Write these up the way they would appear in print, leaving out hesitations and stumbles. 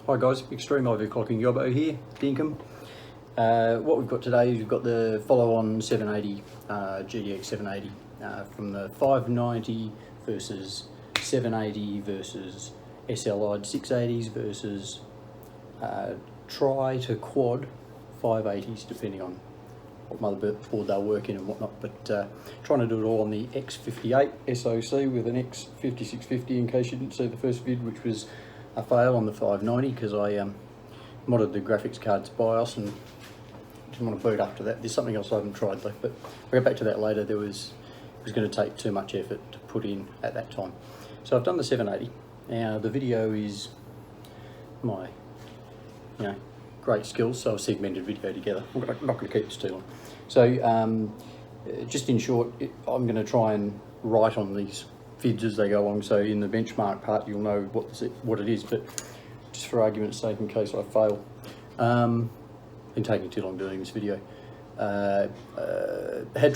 Hi guys, Extreme Overclocking Yobbo here, DINKUM. What we've got today is we've got the follow-on 780, GTX 780 from the 590 versus 780 versus SLI 680s versus tri to quad 580s, depending on what motherboard they're working and whatnot, but trying to do it all on the X58 SoC with an X5650 in case you didn't see the first vid, which was a fail on the 590 because I modded the graphics card's BIOS and didn't want to boot up to that. There's something else I haven't tried though, but I'll get back to that later. It was going to take too much effort to put in at that time. So I've done the 780. Now the video is my great skills, so I've segmented video together. I'm not going to keep this too long. So just in short, I'm going to try and write on these vids as they go along, so in the benchmark part you'll know what it is, but just for argument's sake, in case I fail, been taking too long doing this video. Had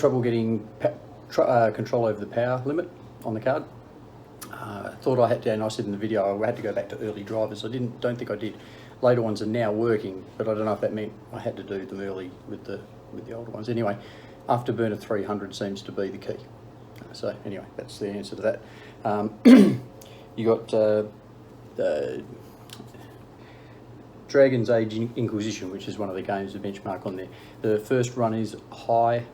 trouble getting control over the power limit on the card. Thought I had to, and I said in the video I had to go back to early drivers. Don't think I did. Later ones are now working, but I don't know if that meant I had to do them early with the older ones. Anyway, Afterburner 300 seems to be the key. So anyway, that's the answer to that. You got Dragon's Age Inquisition, which is one of the games to benchmark on there. The first run is high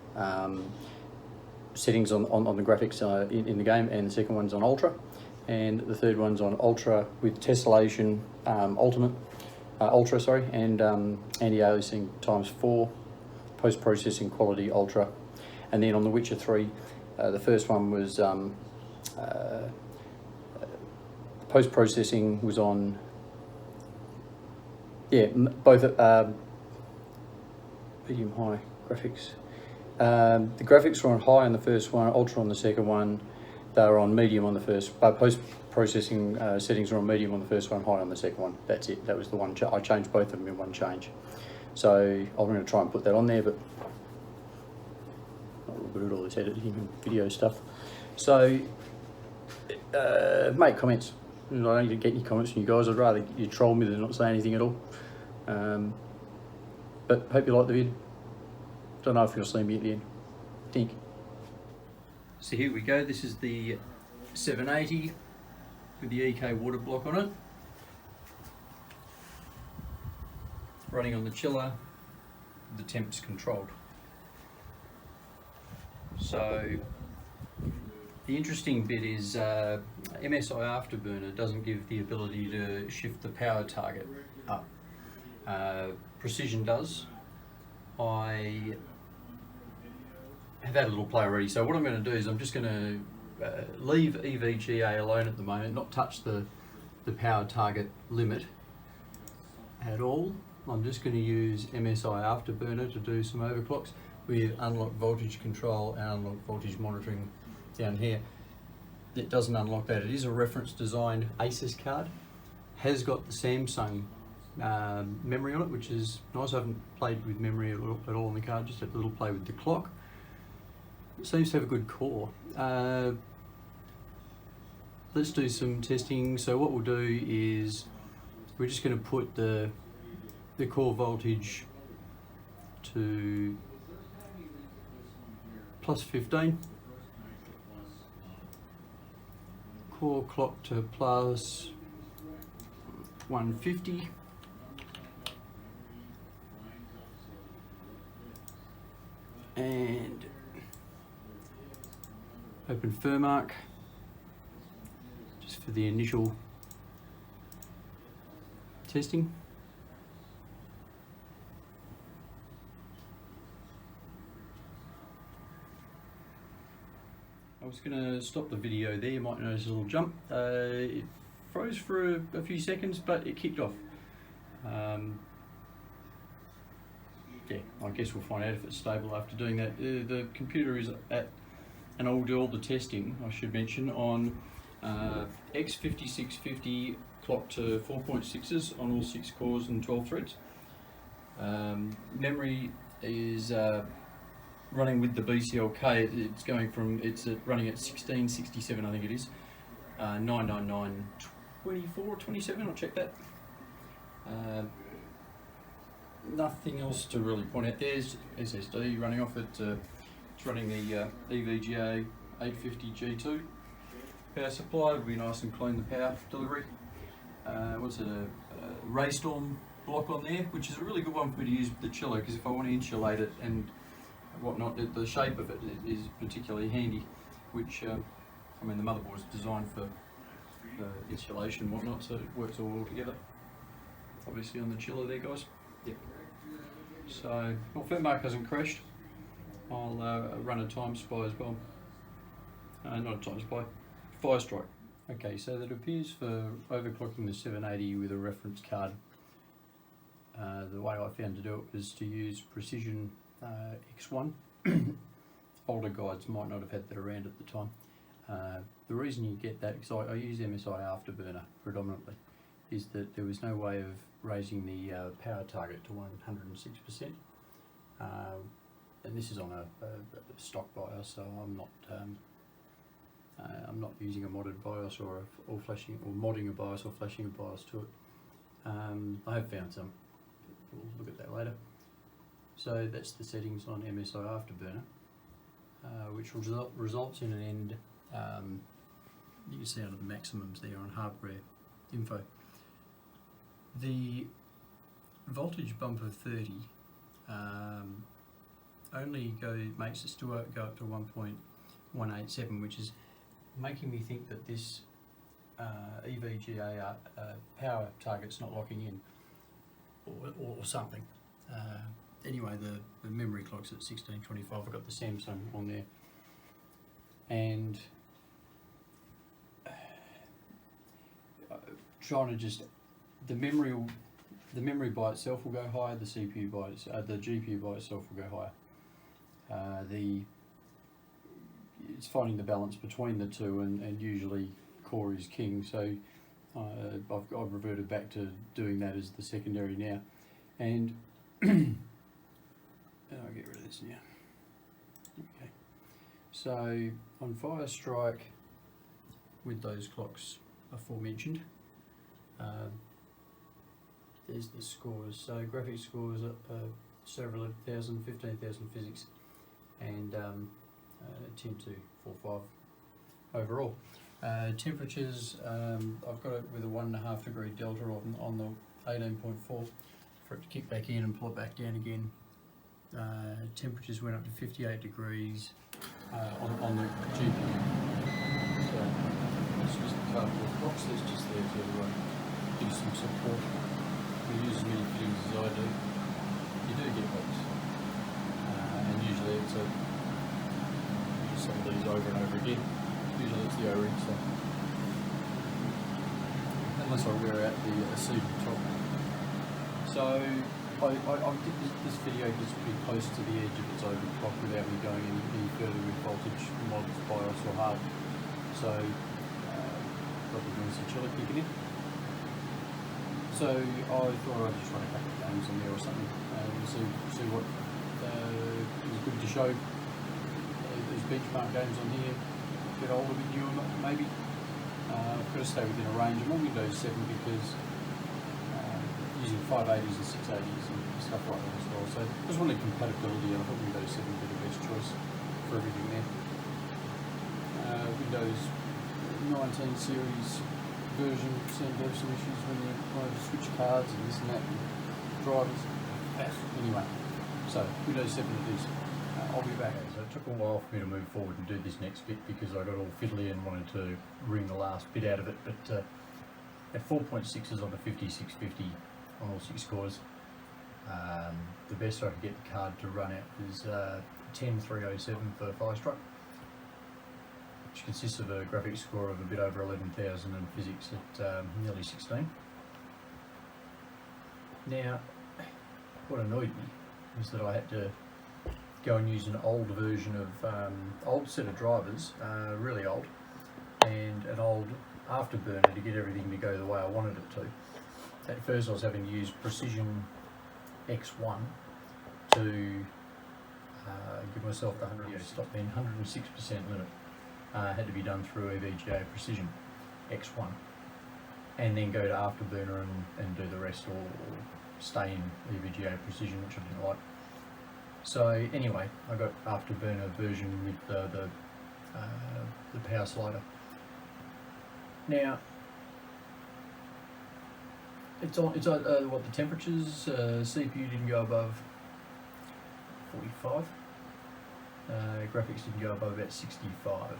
settings on the graphics in the game, and the second one's on ultra, and the third one's on ultra with tessellation ultra, and anti-aliasing ×4, post-processing quality ultra, and then on The Witcher 3. The first one was post-processing was on, both medium high graphics. The graphics were on high on the first one, ultra on the second one. They were on medium on the first, post-processing settings were on medium on the first one, high on the second one. That's it. That was the one. I changed both of them in one change. So I'm going to try and put that on there, but not real good at all this editing and video stuff. So make comments. I don't need to get any comments from you guys. I'd rather you troll me than not say anything at all. But hope you like the vid. Don't know if you'll see me at the end. Dink. So here we go. This is the 780 with the EK water block on it. Running on the chiller, the temps controlled. So the interesting bit is MSI Afterburner doesn't give the ability to shift the power target up. Precision does. I have had a little play already, so what I'm going to do is I'm just going to leave EVGA alone at the moment, not touch the power target limit at all. I'm just going to use MSI Afterburner to do some overclocks with unlock voltage control and unlock voltage monitoring down here. It doesn't unlock that. It is a reference designed ASUS card. Has got the Samsung memory on it, which is nice. I haven't played with memory at all on the card, just had a little play with the clock. It seems to have a good core. Let's do some testing. So what we'll do is we're just going to put the core voltage to +15, core clock to +150, and open Firmark just for the initial testing. I was going to stop the video there. You might notice a little jump. It froze for a few seconds, but it kicked off. Yeah, I guess we'll find out if it's stable after doing that. The computer is at, and I'll do all the testing, I should mention, on X5650 clock to 4.6s on all 6 cores and 12 threads. Memory is running with the BCLK. It's going from, it's running at 1667, I think it is, 99924 or 27, I'll check that. Nothing else to really point out. There's SSD running off it. It's running the EVGA 850 G2 power supply. It'll be nice and clean, the power delivery. What's it, a Raystorm block on there, which is a really good one for me to use with the chiller, because if I want to insulate it and whatnot, the shape of it is particularly handy, which I mean, the motherboard's designed for insulation and whatnot, so it works all well together. Obviously on the chiller there, guys. Yep. So, well, Fitmark hasn't crashed. I'll run a time spy as well. Not a time spy, fire strike. Okay, so that appears for overclocking the 780 with a reference card. The way I found to do it was to use Precision X1. Older guides might not have had that around at the time. The reason you get that, because I use MSI Afterburner predominantly, is that there was no way of raising the power target to 106%. And this is on a stock BIOS, so I'm not using a modded BIOS or flashing or modding a BIOS or flashing a BIOS to it. I have found some. We'll look at that later. So that's the settings on MSI Afterburner, which results in an end. You can see out of the maximums there on hardware info. The voltage bump of 30 only makes it still go up to 1.187, which is making me think that this EVGA power target's not locking in, or something. Anyway, the memory clock's at 1625. I've got the Samsung on there, and trying to just the memory by itself will go higher. The CPU the GPU by itself will go higher. It's finding the balance between the two, and usually core is king. So I've reverted back to doing that as the secondary now, and I'll get rid of this now. Okay. So on Fire Strike, with those clocks aforementioned, there's the scores. So graphics scores just over 11,000, 15,000 physics, and 10,245 overall. Temperatures, I've got it with a 1.5 degree delta on the 18.4 for it to kick back in and pull it back down again. Temperatures went up to 58 degrees on the GPU. So this was the cardboard box that's just there to give some support. If you use as many fittings as I do, you do get box. And usually it's use some of these over and over again. Usually it's the O-ring, so unless I wear out the seated top. So I think this video gets pretty close to the edge of its overclock without me going any further with voltage, mods, BIOS or hard. So probably going to see chiller kicking in. So I thought I'd just run a couple of games on there or something and see what is good to show. There's benchmark games on here, a bit older, a bit newer maybe. I've got to stay within a range. I'm on Windows 7 because using 580s and 680s and stuff like that as well. So I just wanted compatibility, and I thought Windows 7 would be the best choice for everything there. Windows 19 series version seemed to have some issues when you wanted to switch cards and this and that and drivers. Anyway, so Windows 7 it is. I'll be back. So it took a while for me to move forward and do this next bit because I got all fiddly and wanted to wring the last bit out of it, but at 4.6s on the 5650 on all 6 cores, the best I could get the card to run at is 10307 for Fire Strike, which consists of a graphics score of a bit over 11,000 and physics at nearly 16. Now, what annoyed me was that I had to go and use an old version of old set of drivers, really old, and an old Afterburner to get everything to go the way I wanted it to. At first I was having to use Precision X1 to give myself the 106% limit. Had to be done through EVGA Precision X1. and then go to Afterburner and do the rest, or stay in EVGA Precision, which I didn't like. So anyway, I got Afterburner version with the power slider. Now it's on. It's what the temperatures. CPU didn't go above 45. Graphics didn't go above about 65.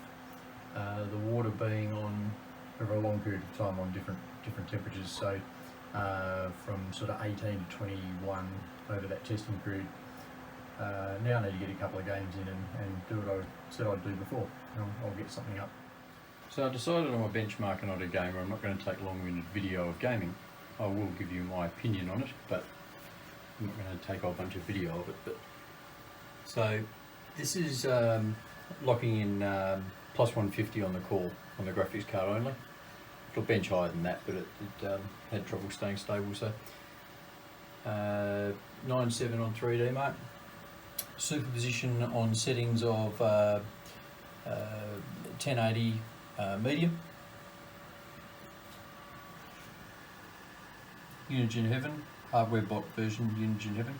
The water being on over a long period of time on different temperatures. So from sort of 18 to 21 over that testing period. Now I need to get a couple of games in and do what I said I'd do before. I'll get something up. So I decided on my benchmark and not a gamer. I'm not going to take a long-winded video of gaming. I will give you my opinion on it, but I'm not going to take a whole bunch of video of it. But so this is locking in plus 150 on the core on the graphics card only. It'll bench higher than that, but it had trouble staying stable. So 9.7 on 3D mark. Superposition on settings of 1080 medium. Unigine Heaven, hardware bot version Unigine Heaven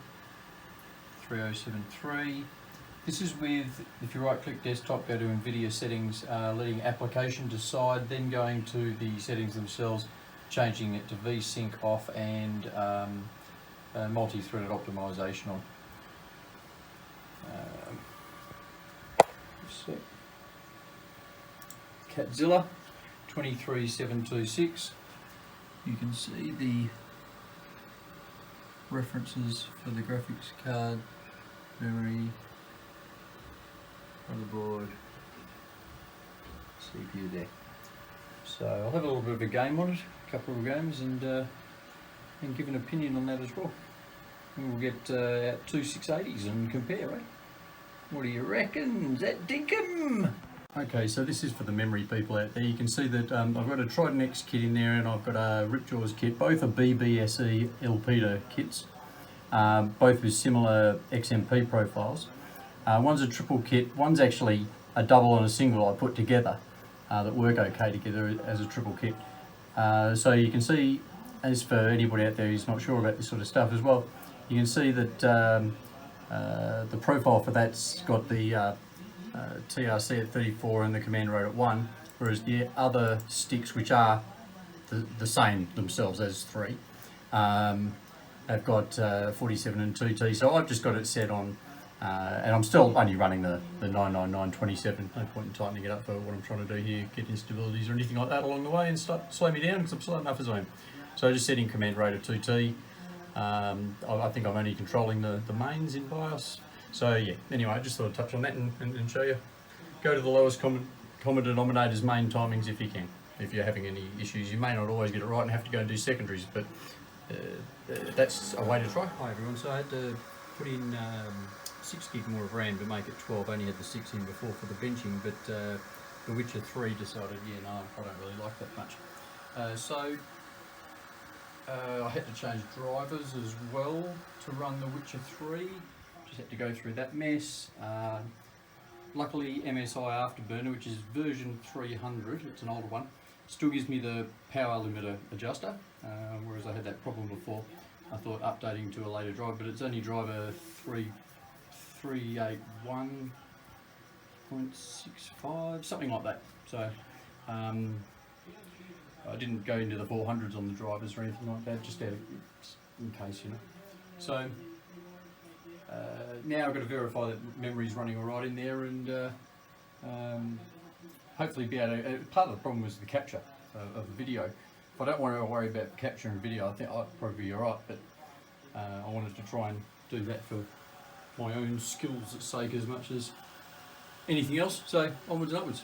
3073. This is with, if you right click desktop, go to NVIDIA settings, letting application decide, then going to the settings themselves, changing it to VSync off and multi-threaded optimization on. Catzilla 23726. You can see the references for the graphics card, memory, motherboard, CPU there. So I'll have a little bit of a game on it, a couple of games, and give an opinion on that as well. And we'll get out two 680s and compare, eh? What do you reckon? Is that DINKUM? Okay, so this is for the memory people out there. You can see that I've got a Trident X kit in there, and I've got a RIPPA'S kit. Both are BBSE Elpida kits, both with similar XMP profiles. One's a triple kit, one's actually a double and a single I put together that work okay together as a triple kit. So you can see, as for anybody out there who's not sure about this sort of stuff as well, you can see that the profile for that's got the TRC at 34 and the command rate at 1, whereas the other sticks, which are the same themselves as 3, have got 47 and 2T. So I've just got it set on, and I'm still only running the 99927. No point in tightening it up for what I'm trying to do here, get instabilities or anything like that along the way and slow me down, because I'm slow enough as I am. So just setting command rate at 2T. I think I'm only controlling the mains in BIOS. So yeah, anyway, I just thought I'd touch on that and show you. Go to the lowest common denominator's main timings if you can. If you're having any issues, you may not always get it right and have to go and do secondaries, but that's a way to try. Hi everyone, so I had to put in 6 gig more of RAM to make it 12. I only had the 6 in before for the benching, but The Witcher 3 decided, yeah, no, I don't really like that much. I had to change drivers as well to run The Witcher 3. Just had to go through that mess. Luckily MSI Afterburner, which is version 300, it's an older one, still gives me the power limiter adjuster, whereas I had that problem before. I thought updating to a later drive, but it's only driver 381.65, something like that. So I didn't go into the 400s on the drivers or anything like that, just out of, in case, you know. So now I've got to verify that memory's running all right in there, and hopefully be able to. Part of the problem was the capture of the video. If I don't want to worry about capturing video, I think I'd probably be alright, but I wanted to try and do that for my own skills' sake as much as anything else. So onwards and upwards.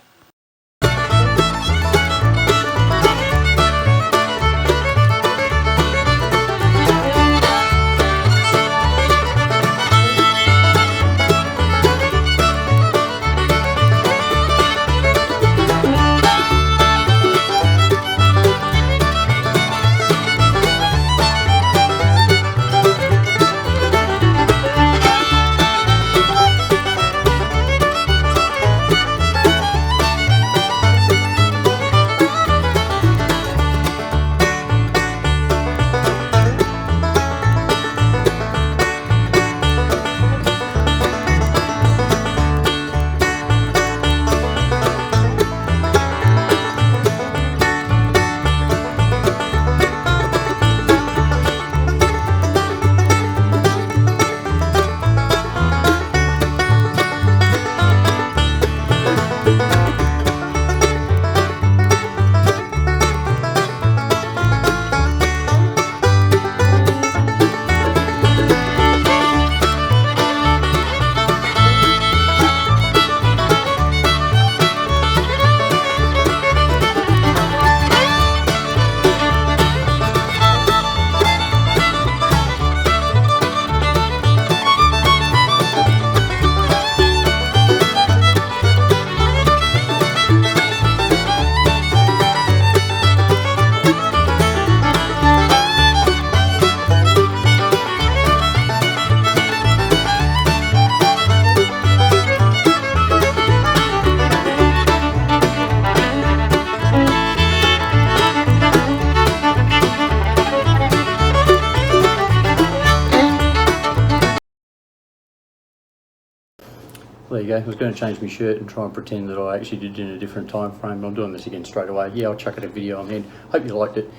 there you go. I was going to change my shirt and try and pretend that I actually did it in a different time frame, but I'm doing this again straight away. Yeah, I'll chuck it a video on the end. Hope you liked it.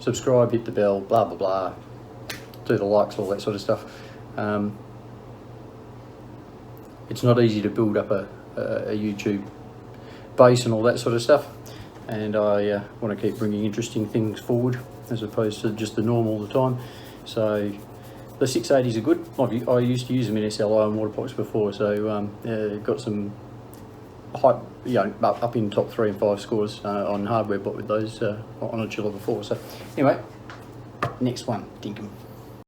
Subscribe, hit the bell, blah blah blah, do the likes, all that sort of stuff. It's not easy to build up a YouTube base and all that sort of stuff, and I want to keep bringing interesting things forward as opposed to just the norm all the time. So the 680s are good. I used to use them in SLI and water pipes before, so got some hype, you know, up in top 3 and 5 scores on hardware bought with those on a chiller before. So anyway, next one, DINKUM.